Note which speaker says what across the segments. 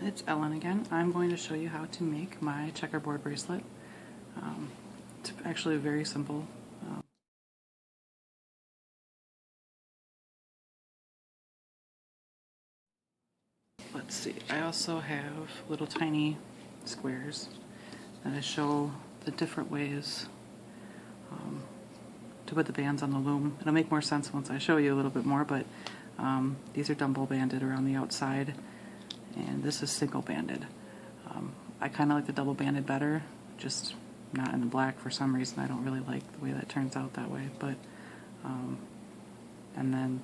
Speaker 1: it's Ellen again. I'm going to show you how to make my checkerboard bracelet. It's actually very simple. Let's see, I also have little tiny squares that I show the different ways to put the bands on the loom. It'll make more sense once I show you a little bit more, but these are double banded around the outside, and this is single banded. I kind of like the double banded better, just not in the black for some reason. I don't really like the way that turns out that way, but and then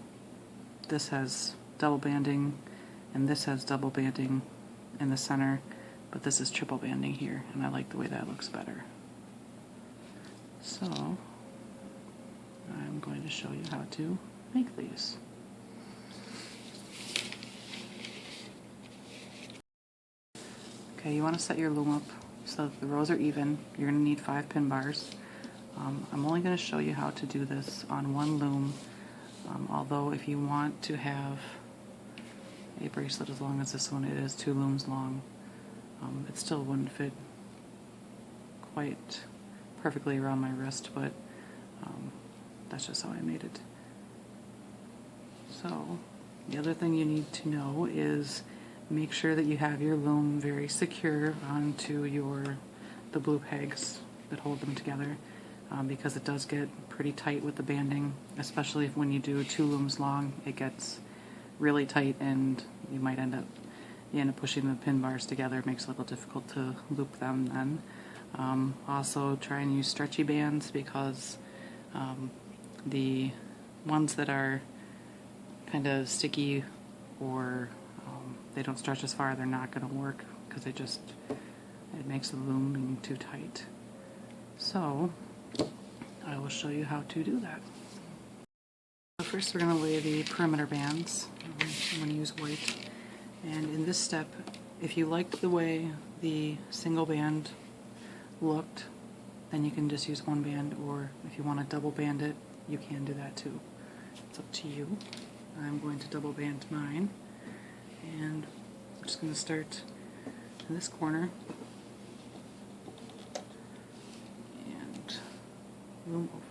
Speaker 1: this has double banding, and this has double banding in the center, but this is triple banding here, and I like the way that looks better. So I'm going to show you how to make these. Okay, you want to set your loom up so that the rows are even. You're going to need 5 pin bars. I'm only going to show you how to do this on one loom, although if you want to have a bracelet as long as this one, it is 2 looms long. It still wouldn't fit quite perfectly around my wrist, but that's just how I made it. So the other thing you need to know is make sure that you have your loom very secure onto the blue pegs that hold them together, because it does get pretty tight with the banding, especially when you do 2 looms long. It gets really tight, and you might end up pushing the pin bars together. It makes it a little difficult to loop them then. Also try and use stretchy bands, because the ones that are kind of sticky or they don't stretch as far, they're not going to work, because it makes the loom too tight. So I will show you how to do that. So first we're going to lay the perimeter bands. I'm going to use white. And in this step, if you liked the way the single band looked, then you can just use 1 band, or if you want to double band it, you can do that too. It's up to you. I'm going to double band mine, and I'm just going to start in this corner and loom over.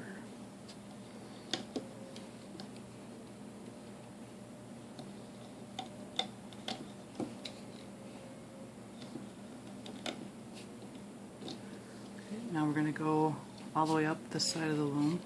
Speaker 1: Now we're going to go all the way up this side of the loom.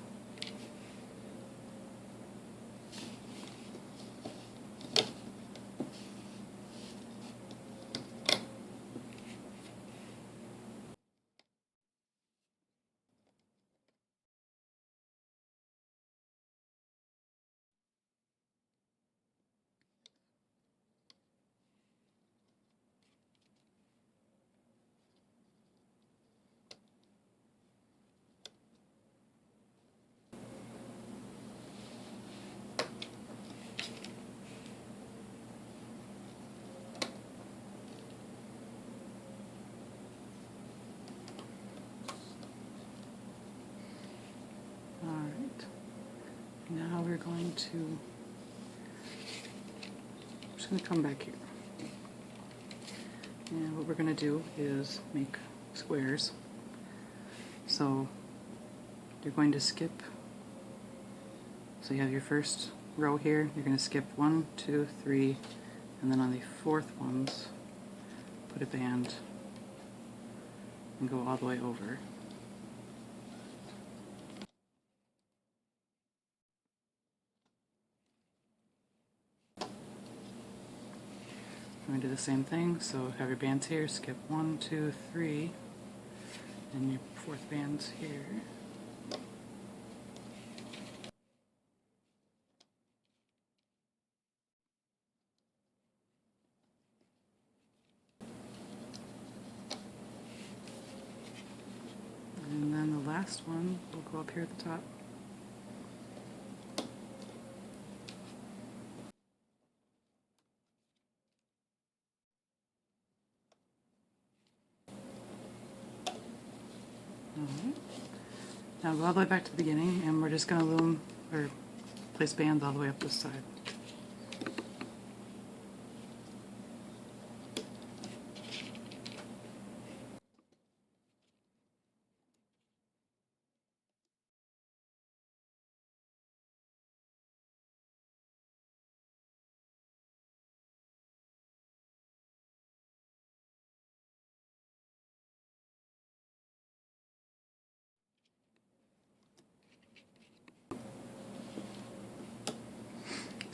Speaker 1: Now we're going to, I'm just going to come back here. And what we're going to do is make squares. So you're going to skip, so you have your first row here, you're going to skip 1, 2, 3, and then on the 4th ones, put a band and go all the way over. We're going to do the same thing, so have your bands here, skip 1, 2, 3, and your 4th band's here. And then the last one will go up here at the top. Alright. Now go all the way back to the beginning, and we're just going to loom or place bands all the way up this side.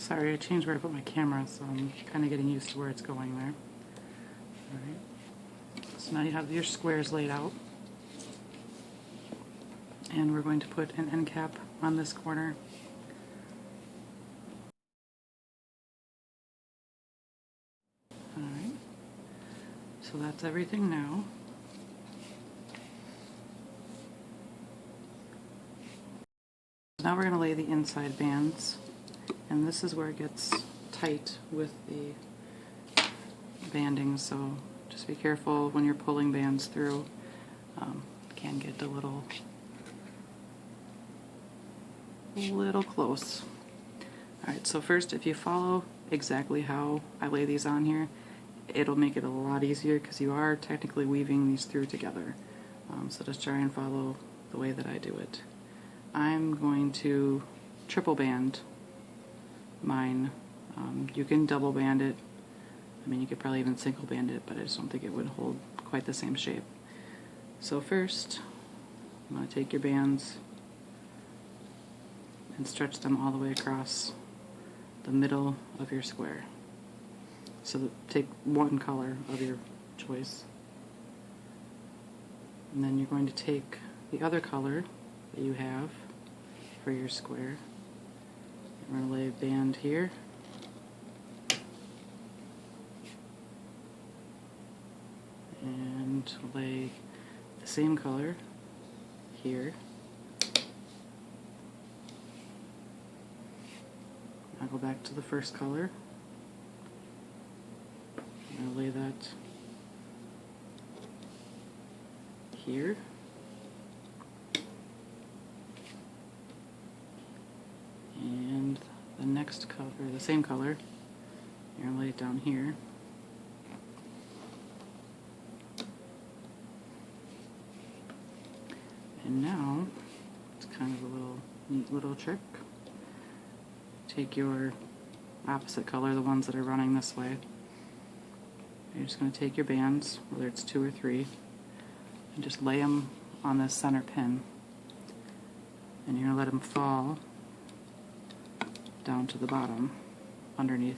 Speaker 1: Sorry, I changed where I put my camera, so I'm kind of getting used to where it's going there. Alright, so now you have your squares laid out. And we're going to put an end cap on this corner. Alright, so that's everything now. Now we're going to lay the inside bands, and this is where it gets tight with the banding, so just be careful when you're pulling bands through. It can get a little close. Alright, so first, if you follow exactly how I lay these on here, it'll make it a lot easier because you are technically weaving these through together. So just try and follow the way that I do it. I'm going to triple band mine. You can double band it. I mean, you could probably even single band it, but I just don't think it would hold quite the same shape. So first, I'm going to take your bands and stretch them all the way across the middle of your square. So take one color of your choice. And then you're going to take the other color that you have for your square. We're going to lay a band here. And lay the same color here. I'll go back to the first color. I'm going to lay that here. And the next color, the same color, you're going to lay it down here. And now, it's kind of a neat little trick. Take your opposite color, the ones that are running this way. You're just going to take your bands, whether it's 2 or 3, and just lay them on this center pin. And you're going to let them fall down to the bottom underneath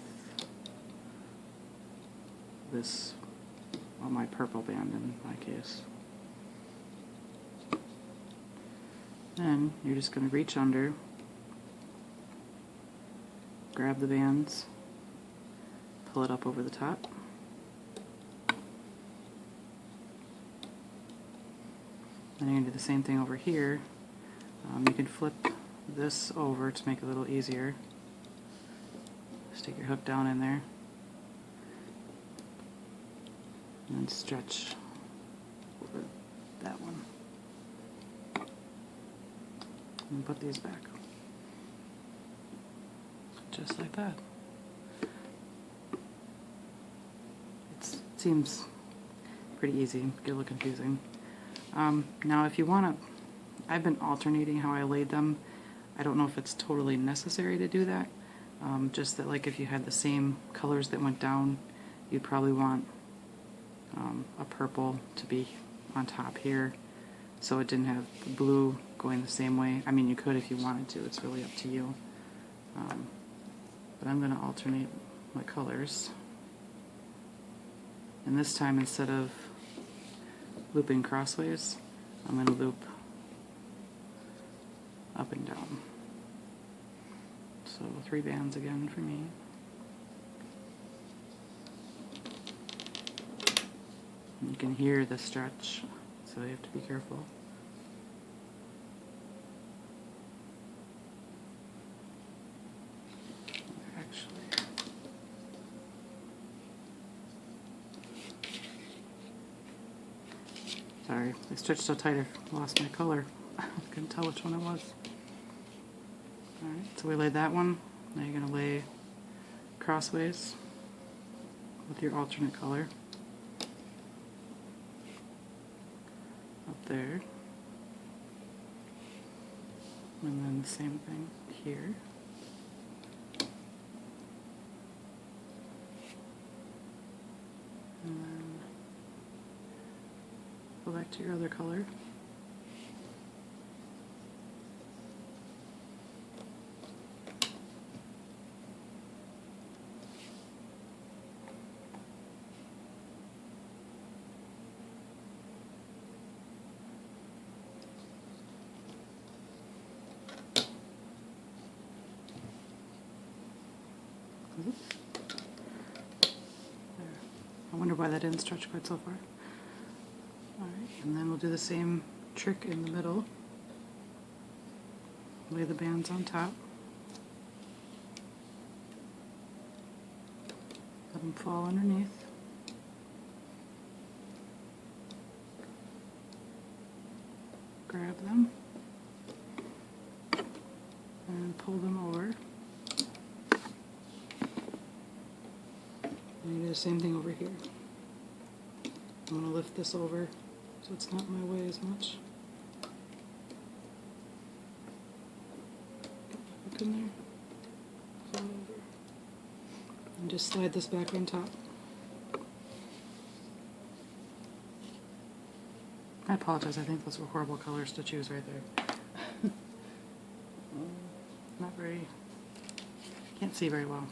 Speaker 1: this, well, my purple band in my case. Then you're just going to reach under, grab the bands, pull it up over the top, and you're going to do the same thing over here. You can flip this over to make it a little easier. Stick your hook down in there and stretch over that one. And put these back. Just like that. It seems pretty easy, get a little confusing. Now if you want to, I've been alternating how I laid them. I don't know if it's totally necessary to do that. Just that, like, if you had the same colors that went down, you'd probably want a purple to be on top here, so it didn't have the blue going the same way. I mean, you could if you wanted to, it's really up to you. But I'm going to alternate my colors. And this time, instead of looping crossways, I'm going to loop up and down. So 3 bands again for me. And you can hear the stretch, so you have to be careful. Actually, sorry, I stretched so tight I lost my color. I couldn't tell which one it was. Alright, so we laid that one. Now you're going to lay crossways with your alternate color up there. And then the same thing here. And then go back to your other color. I wonder why that didn't stretch quite so far. Alright, and then we'll do the same trick in the middle. Lay the bands on top. Let them fall underneath. Grab them and pull them over. And you do the same thing over here. I'm going to lift this over so it's not in my way as much. Get back in there. Pull it over. And just slide this back on top. I apologize, I think those were horrible colors to choose right there. Not very, can't see very well.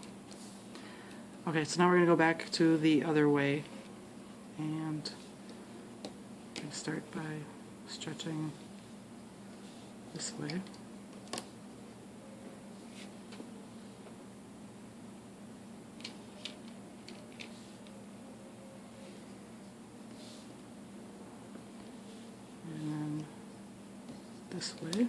Speaker 1: Okay, so now we're going to go back to the other way, and I start by stretching this way. And then this way.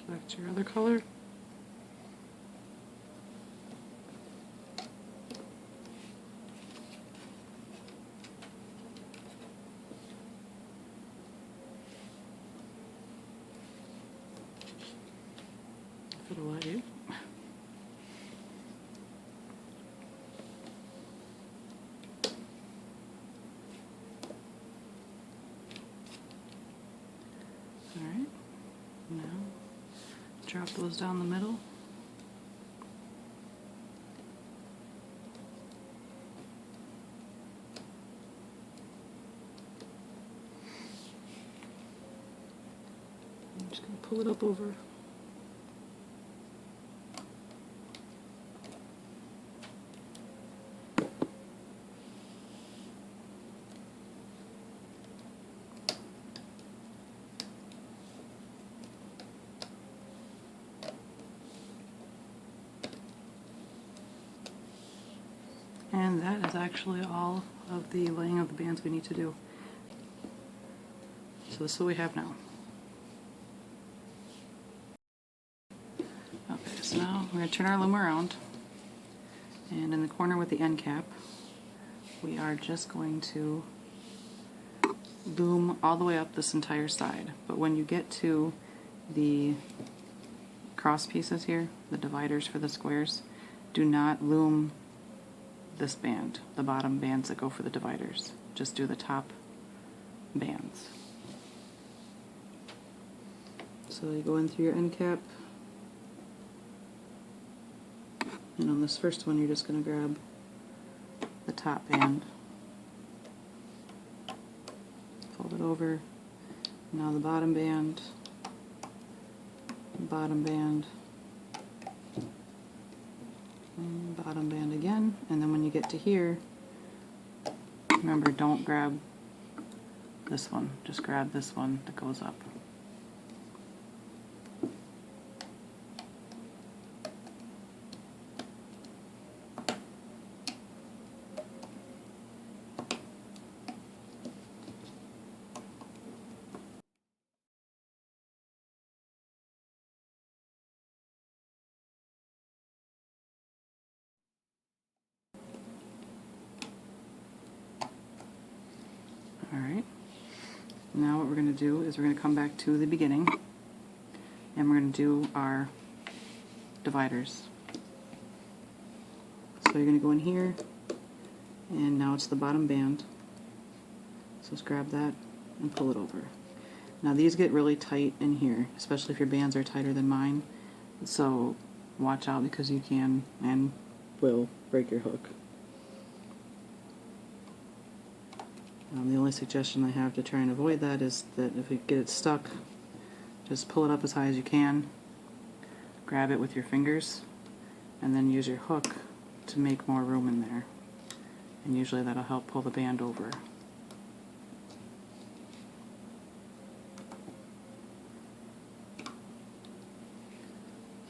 Speaker 1: Back to your other color. If it'll let you. Alright, now drop those down the middle. I'm just going to pull it up over. And that is actually all of the laying of the bands we need to do. So this is what we have now. Okay, so now we're going to turn our loom around, and in the corner with the end cap, we are just going to loom all the way up this entire side. But when you get to the cross pieces here, the dividers for the squares, do not loom this band, the bottom bands that go for the dividers. Just do the top bands. So you go in through your end cap, and on this first one you're just going to grab the top band, fold it over, now the bottom band, bottom band, bottom band again, and then when you get to here, remember, don't grab this one, just grab this one that goes up. Alright, now what we're going to do is we're going to come back to the beginning, and we're going to do our dividers. So you're going to go in here, and now it's the bottom band, so just grab that and pull it over. Now these get really tight in here, especially if your bands are tighter than mine, so watch out because you can and will break your hook. The only suggestion I have to try and avoid that is that if you get it stuck, just pull it up as high as you can, grab it with your fingers, and then use your hook to make more room in there. And usually that'll help pull the band over.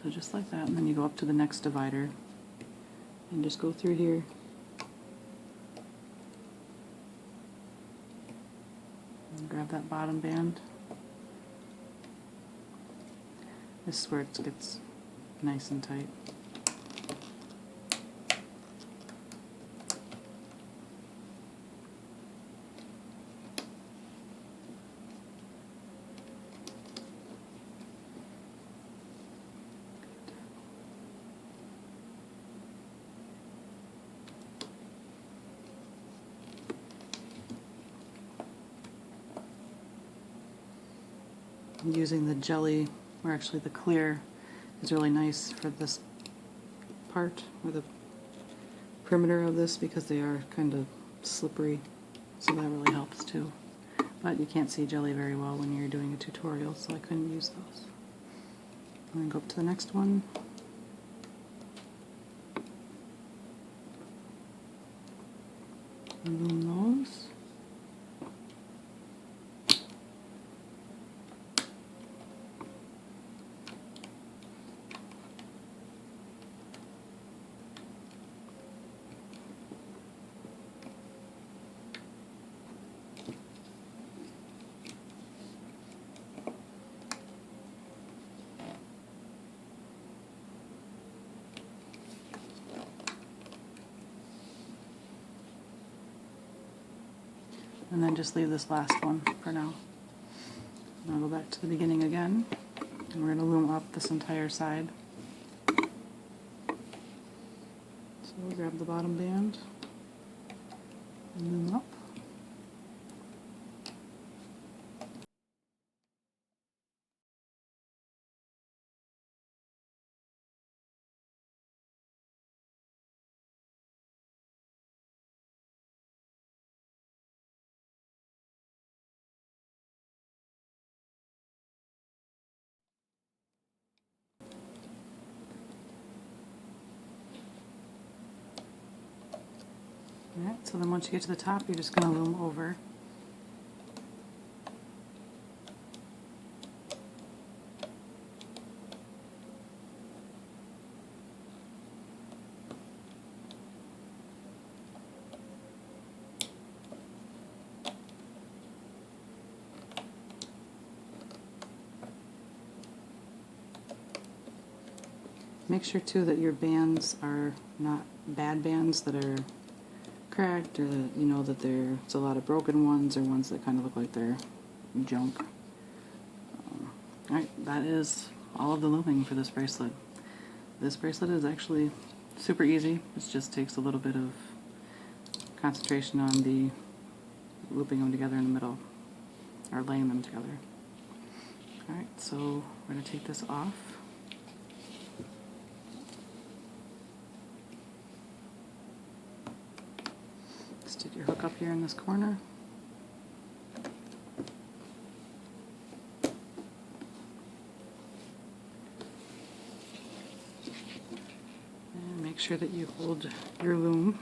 Speaker 1: So just like that, and then you go up to the next divider and just go through here. And grab that bottom band. This is where it gets nice and tight. Using the jelly, or actually the clear, is really nice for this part, or the perimeter of this, because they are kind of slippery, so that really helps too. But you can't see jelly very well when you're doing a tutorial, so I couldn't use those. And then go up to the next one. And loom those. And then just leave this last one for now. And I'll go back to the beginning again, and we're going to loom up this entire side. So we'll grab the bottom band and loom up. Alright, so then once you get to the top, you're just going to loom over. Make sure too that your bands are not bad bands that are cracked, or that you know that there's a lot of broken ones, or ones that kind of look like they're junk. Alright, that is all of the looming for this bracelet. This bracelet is actually super easy. It just takes a little bit of concentration on the looping them together in the middle, or laying them together. Alright, so we're going to take this off. Stick your hook up here in this corner. And make sure that you hold your loom.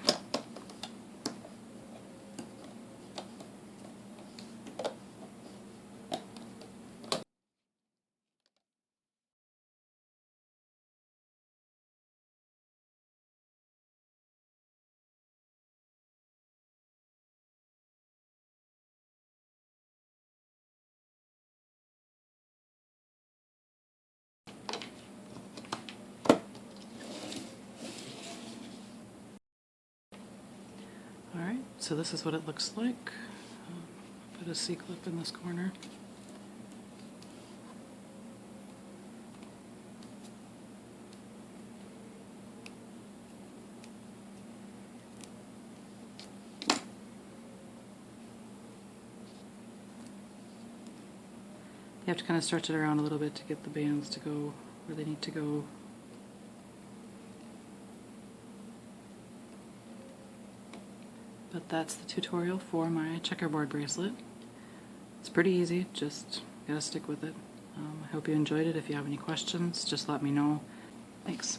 Speaker 1: Alright, so this is what it looks like. Put a C-clip in this corner. You have to kind of stretch it around a little bit to get the bands to go where they need to go. But that's the tutorial for my checkerboard bracelet. It's pretty easy, just gotta stick with it. I hope you enjoyed it. If you have any questions, just let me know. Thanks.